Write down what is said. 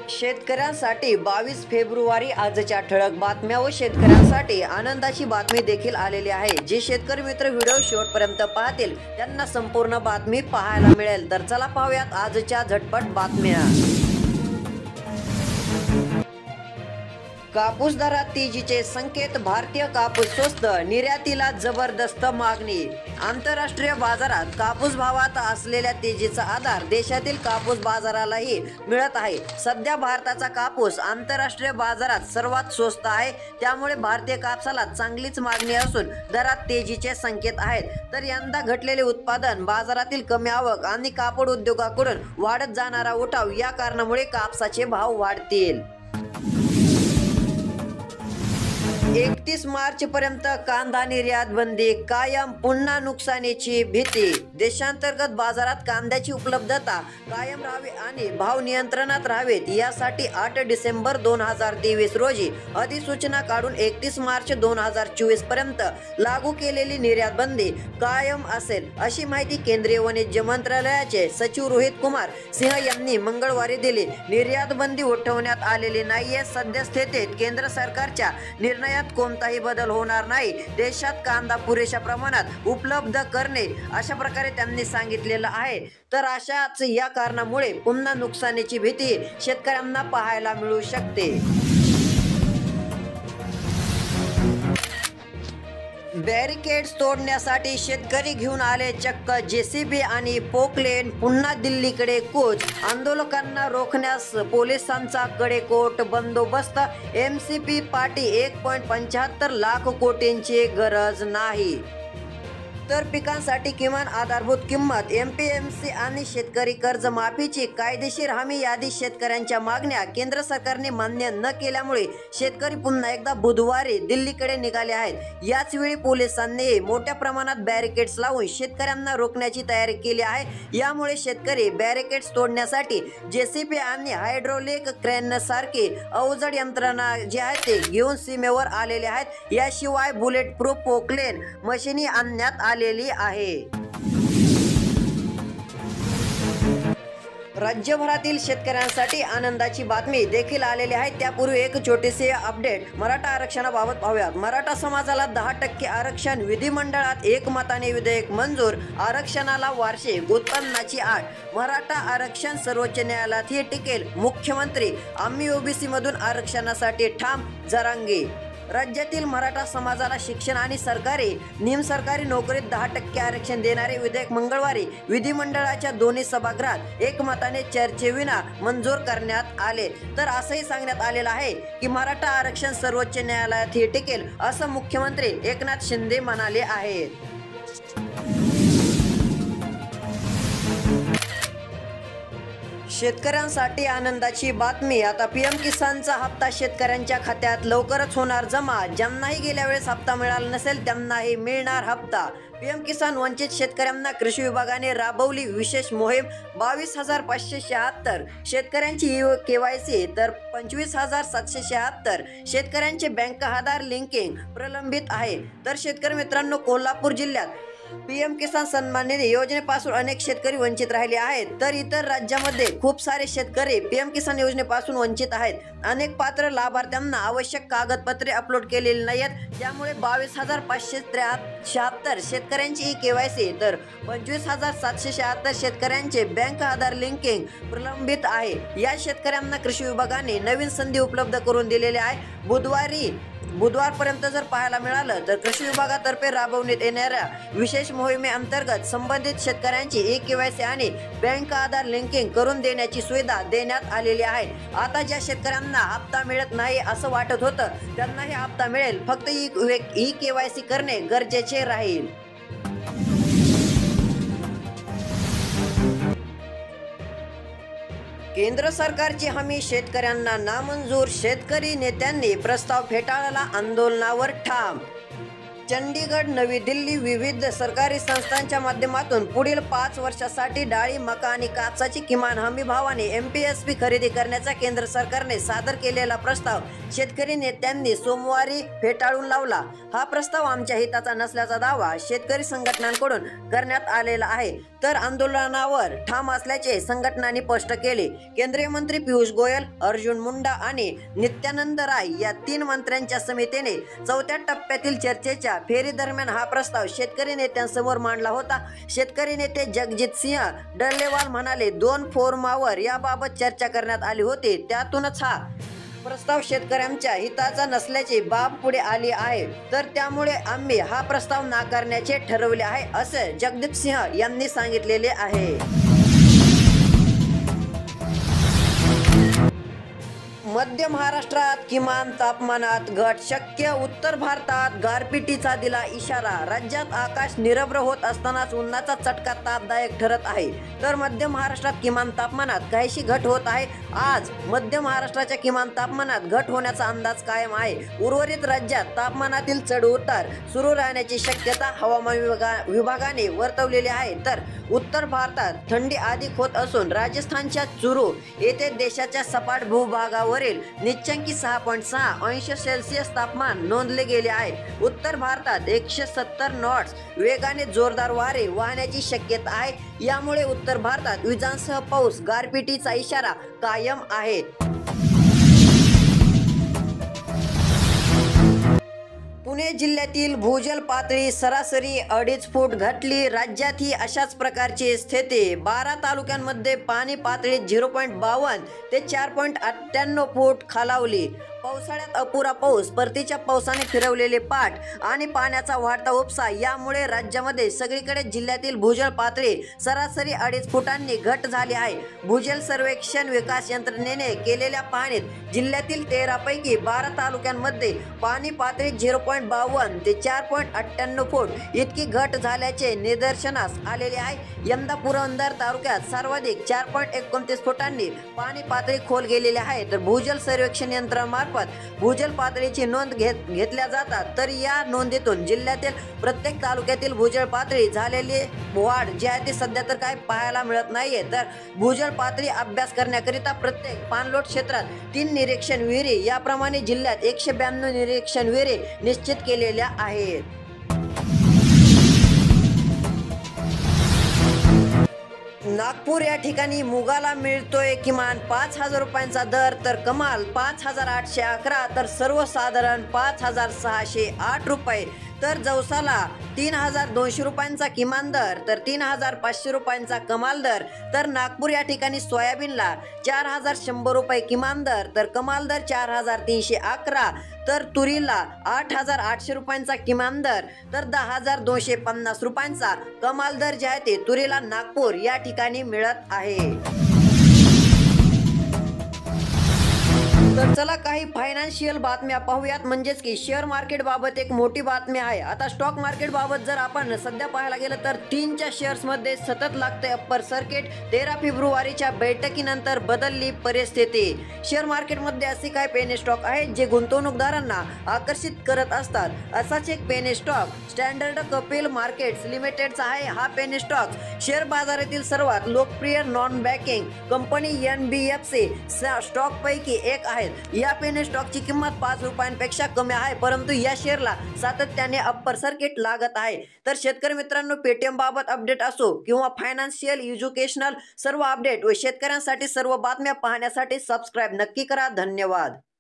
शेतकऱ्यांसाठी 22 फेब्रुवारी आजच्या ठळक बातम्या व शेतकऱ्यांसाठी आनंदाची बातमी देखील आलेली आहे। जे शेतकरी मित्र व्हिडिओ शेवटपर्यंत पाहतील त्यांना संपूर्ण बातमी पाहायला मिळेल। तर चला पाहूयात आजच्या झटपट बातम्या। कापूस दरात तेजीचे संकेत, भारतीय कापूस स्वस्त, निर्यातीला जबरदस्त मागणी। आंतरराष्ट्रीय बाजारात कापूस भावात असलेल्या तेजीचा आधार देशातील कापूस बाजारालाही मिळत आहे। सध्या भारताचा कापूस आंतरराष्ट्रीय बाजारात सर्वात स्वस्त आहे, त्यामुळे भारतीय कापसाला चांगलीच मागणी असून दरात तेजीचे संकेत आहेत। तर यंदा घटलेले उत्पादन, बाजारातील कमी आवक आणि कापड उद्योगाकडून वाढत जाणारा उठाव या कारणामुळे कापसाचे भाव वाढतील। 31 मार्च पर्यंत कांदा निर्यात बंदी कायम, पुन्हा नुकसानीची भीती। देशांतर्गत बाजारात कांद्याची उपलब्धता कायम राहावी आणि भाव नियंत्रणात राहावेत यासाठी 8 डिसेंबर 2023 रोजी अधिसूचना काढून 31 मार्च 2024 पर्यंत लागू केलेली निर्यात बंदी कायम असेल, अशी माहिती केंद्रीय वाणिज्य मंत्रालयाचे सचिव रोहित कुमार सिंह यांनी मंगळवारी दिली। निर्यात बंदी उठवण्यात आलेली नाहीये। सद्यस्थितीत केंद्र सरकारच्या निर्णयात कोणताही बदल होणार नाही। देशात कांदा पुरेशा प्रमाणात उपलब्ध करणे, अशा प्रकारे त्यांनी सांगितलेलं आहे। तर अशाच या कारणामुळे पुन्हा नुकसानीची भीती शेतकऱ्यांना पाहायला मिळू शकते। बॅरिकेड्स तोडण्यासाठी शेतकरी घेऊन आले चक्क जेसीबी आणि पोकलेन, पुन्हा दिल्लीकडे कूच। आंदोलकांना रोखण्यास पोलिसांचा कडेकोट बंदोबस्त। एमसीपी पाटी 1.75 लाख कोटींची गरज नाही। तर पिकांसाठी किमान आधारभूत किंमत, एमपीएमसी आणि शेतकरी कर्जमाफीची कायदेशीर हमी यादी शेतकऱ्यांच्या मागण्या केंद्र सरकारने मान्य न केल्यामुळे शेतकरी पुन्हा एकदा बुधवारी दिल्लीकडे निघाले आहेत। याच वेळी पोलिसांनी मोठ्या प्रमाणात बॅरिकेड्स लावून शेतकऱ्यांना रोखण्याची तयारी केली आहे। यामुळे शेतकरी बॅरिकेड्स तोडण्यासाठी जेसीबी आणि हायड्रोलिक क्रेनसारखी अवजड यंत्रणा जी आहे ते घेऊन सीमेवर आलेले आहेत। याशिवाय बुलेट प्रूफ पोकलेन मशिनी आणण्यात आलेली आहे। राज्यभरातील शेतकऱ्यांसाठी आनंदाची बातमी देखील आलेली आहे। त्यापूर्वी एक छोटीशी अपडेट मराठा आरक्षणाबाबत पाहूयात। मराठा समाजाला 10% आरक्षण, विधिमंडळात एकमताने विधेयक मंजूर। आरक्षणाला वार्षिक उत्पन्नाची अट, मराठा आरक्षण सर्वोच्च न्यायालयातही टिकेल। मुख्यमंत्री, आम्ही ओबीसी मधून आरक्षणासाठी ठाम, जरांगे। राज्यातील मराठा समाजाला शिक्षण आणि सरकारी निमसरकारी नोकरीत 10% आरक्षण देणारे विधेयक मंगळवारी विधिमंडळाच्या दोन्ही सभागृहात एकमताने चर्चेविना मंजूर करण्यात आले। तर असंही सांगण्यात आलेलं आहे की मराठा आरक्षण सर्वोच्च न्यायालयातही टिकेल, असं मुख्यमंत्री एकनाथ शिंदे म्हणाले आहेत। शेतकऱ्यांसाठी आनंदाची बातमी। आता पीएम किसानचा हप्ता शेतकऱ्यांच्या खात्यात लवकरच होणार जमा। ज्यांनाही गेल्या वेळेस हप्ता मिळाला नसेल त्यांनाही मिळणार हप्ता। पीएम किसान वंचित शेतकऱ्यांना कृषी विभागाने राबवली विशेष मोहीम। 22,576 शेतकऱ्यांची केवायसी, तर 25,776 शेतकऱ्यांचे बँक आधार लिंकिंग प्रलंबित आहे। तर शेतकरी मित्रांनो, कोल्हापूर जिल्ह्यात पीएम किसान सन्मान निधी योजनेपासून अनेक शेतकरी वंचित राहिले आहेत। तर इतर राज्यामध्ये खूप सारे शेतकरी पीएम किसान योजनेपासून वंचित आहेत। अनेक पात्र लाभार्थ्यांना आवश्यक कागदपत्रे अपलोड केलेली नाहीत, त्यामुळे 22,576 शेतकऱ्यांची केवायसी, तर 25,776 शेतकऱ्यांचे बँक आधार लिंकिंग प्रलंबित आहे। या शेतकऱ्यांना कृषी विभागाने नवीन संधी उपलब्ध करून दिलेली आहे। बुधवारपर्यंत जर पाहायला मिळालं तर कृषी विभागातर्फे राबवण्यात येणाऱ्या विशेष मोहिमेअंतर्गत संबंधित शेतकऱ्यांची ई-केवायसी आणि बँक आधार लिंकिंग करून देण्याची सुविधा देण्यात आलेली आहे। आता ज्या शेतकऱ्यांना हप्ता मिळत नाही असं वाटत होतं त्यांनाही हप्ता मिळेल, फक्त ई-केवायसी करणे गरजेचे राहील। केंद्र सरकारची हमी शेतकऱ्यांना नामंजूर, शेतकरी नेत्यांनी प्रस्ताव फेटाळला, आंदोलनावर ठाम। चंदीगड, नवी दिल्ली विविध सरकारी संस्थांच्या माध्यमातून पुढील 5 वर्षासाठी डाळी, मका आणि कापसाची किमान हमी भावाने MPSP खरेदी करण्याचा केंद्र सरकारने सादर केलेला प्रस्ताव शेतकरी नेत्यांनी सोमवारी फेटाळून लावला. हा प्रस्ताव आमच्या हिताचा नसल्याचा दावा शेतकरी संघटनांकडून करण्यात आलेला आहे, तर आंदोलनावर ठाम असल्याचे संघटनांनी स्पष्ट केले. केंद्रीय मंत्री पियुष गोयल, अर्जुन मुंडा आणि नित्यानंद राय या 3 मंत्र्यांच्या समितीने 4थ्या टप्प्यातील चर्चेच्या फेरी दरम्यान हा प्रस्ताव शेतकरी नेत्यांसमोर मांडला होता. शेतकरी नेते जगजित सिंह डल्लेवाल म्हणाले, 2 फोरमावर याबाबत चर्चा करण्यात आली होती. त्यातूनच हा प्रस्ताव शेतकऱ्यांच्या हिताचा नसल्याची बाब पुढे आली आहे, तर त्यामुळे आम्ही हा प्रस्ताव नाकारण्याचे ठरवले आहे, असे जगदीप सिंह यांनी सांगितलेले आहे. मध्य महाराष्ट्रात किमान तापमानात घट शक्य, उत्तर भारतात गारपिटीचा दिला इशारा. राज्यात आकाश निरभ्र होत असतानाच उन्हाचा चटका तापदायक ठरत आहे, तर मध्य महाराष्ट्रात किमान तापमानात काहीशी घट होत आहे. आज मध्य महाराष्ट्राच्या किमान तापमानात घट होण्याचा अंदाज कायम आहे. उर्वरित राज्यात तापमानातील चढ-उतार सुरू राहण्याची शक्यता हवामान विभागाने वर्तवलेली आहे, तर उत्तर भारतात थंडी अधिक होत असून राजस्थानच्या चुरू येथे देशाच्या सपाट भूभागावरील निचांकी 6.6 अंश सेल्सिअस तापमान नोंदले गेले आहे. उत्तर भारतात 170 नॉट्स वेगाने जोरदार वारे वाहण्याची शक्यता आहे. यामुळे उत्तर भारतात विजांसह पाऊस, गारपिटीचा इशारा कायम आहे. पुणे जिल्ह्यातील भूजल पातळी सरासरी 2.5 फूट घटली. राज्यात ही अशाच प्रकारची स्थिती. 12 तालुक्यांमध्ये पाणी पातळी 0.52 ते 4.98 फूट खालावली. पावसाळ्यात अपुरा पाऊस, परतीच्या पावसाने फिरवलेले पाट आणि पाण्याचा वाढता उपसा यामुळे राज्यामध्ये सगळीकडे जिल्ह्यातील भूजल पातळी सरासरी 2.5 फुटांनी घट झाली आहे. भूजल सर्वेक्षण विकास यंत्रणेने केलेल्या पाहणीत जिल्ह्यातील 13 पैकी 12 तालुक्यांमध्ये पाणी पातळी 0.52 ते 4.98 फूट इतकी घट झाल्याचे निदर्शनास आलेले आहे. यंदा पुरंदर तालुक्यात सर्वाधिक 4.29 फुटांनी पाणी पातळी खोल गेलेली आहे, तर भूजल सर्वेक्षण यंत्रणामार्फत भूजल पातळीची नोंद घेतल्या जातात, तर या नोंदीतून जिल्ह्यातील प्रत्येक तालुक्यातील भूजल पातळी झालेली वाढ जी आहे ती सध्या तर काय पाहायला मिळत नाहीये. तर भूजल पातळी अभ्यास करण्याकरिता प्रत्येक पाणलोट क्षेत्रात 3 निरीक्षण विहिरी याप्रमाणे जिल्ह्यात 192 निरीक्षण विहिरी निश्चित केलेल्या आहेत. नागपूर या ठिकाणी मुगाला मिळतोय किमान 5,000 रुपयांचा दर, तर कमाल 5,811, तर सर्वसाधारण 5,608 रुपये, तर जवसाला 3,200 रुपयांचा किमान दर, तर 3,500 रुपयांचा कमाल दर, तर नागपूर या ठिकाणी सोयाबीनला 4,100 रुपये किमान दर, तर कमाल दर 4,311, तर तुरीला 8,800 रुपयांचा किमान दर, तर 10,250 रुपयांचा कमाल दर जे आहे ते तुरीला नागपूर या ठिकाणी मिळत आहे. तर चला काही फायनान्शियल बातम्या पाहूयात, म्हणजेच की शेअर मार्केट बाबत एक मोठी बातमी आहे. आता स्टॉक मार्केट बाबत जर आपण सध्या पाहायला गेलं तर 3च्या शेअर्स मध्ये सतत लागते अप्पर सर्किट. 13 फेब्रुवारीच्या बैठकीनंतर बदलली परिस्थिती. शेअर मार्केट मध्ये असे काही पेनी स्टॉक आहेत जे गुंतवणूकदारांना आकर्षित करत असतात. असाच एक penny stock Standard Capital Markets लिमिटेडचा आहे. हा पेनी स्टॉक शेअर बाजारातील सर्वात लोकप्रिय non banking company NBFC stock पैकी एक आहे. या पेनी स्टॉकची किंमत 5 रुपयांपेक्षा कमी आहे, परंतु या शेअरला सातत्याने अप्पर सर्किट लागत आहे. तर शेतकरी मित्रांनो, पेटीएम बाबत अपडेट असो किंवा फायनान्शियल, एज्युकेशनल सर्व अपडेट व शेतकऱ्यांसाठी सर्व बातम्या पाहण्यासाठी सबस्क्राईब नक्की करा. धन्यवाद.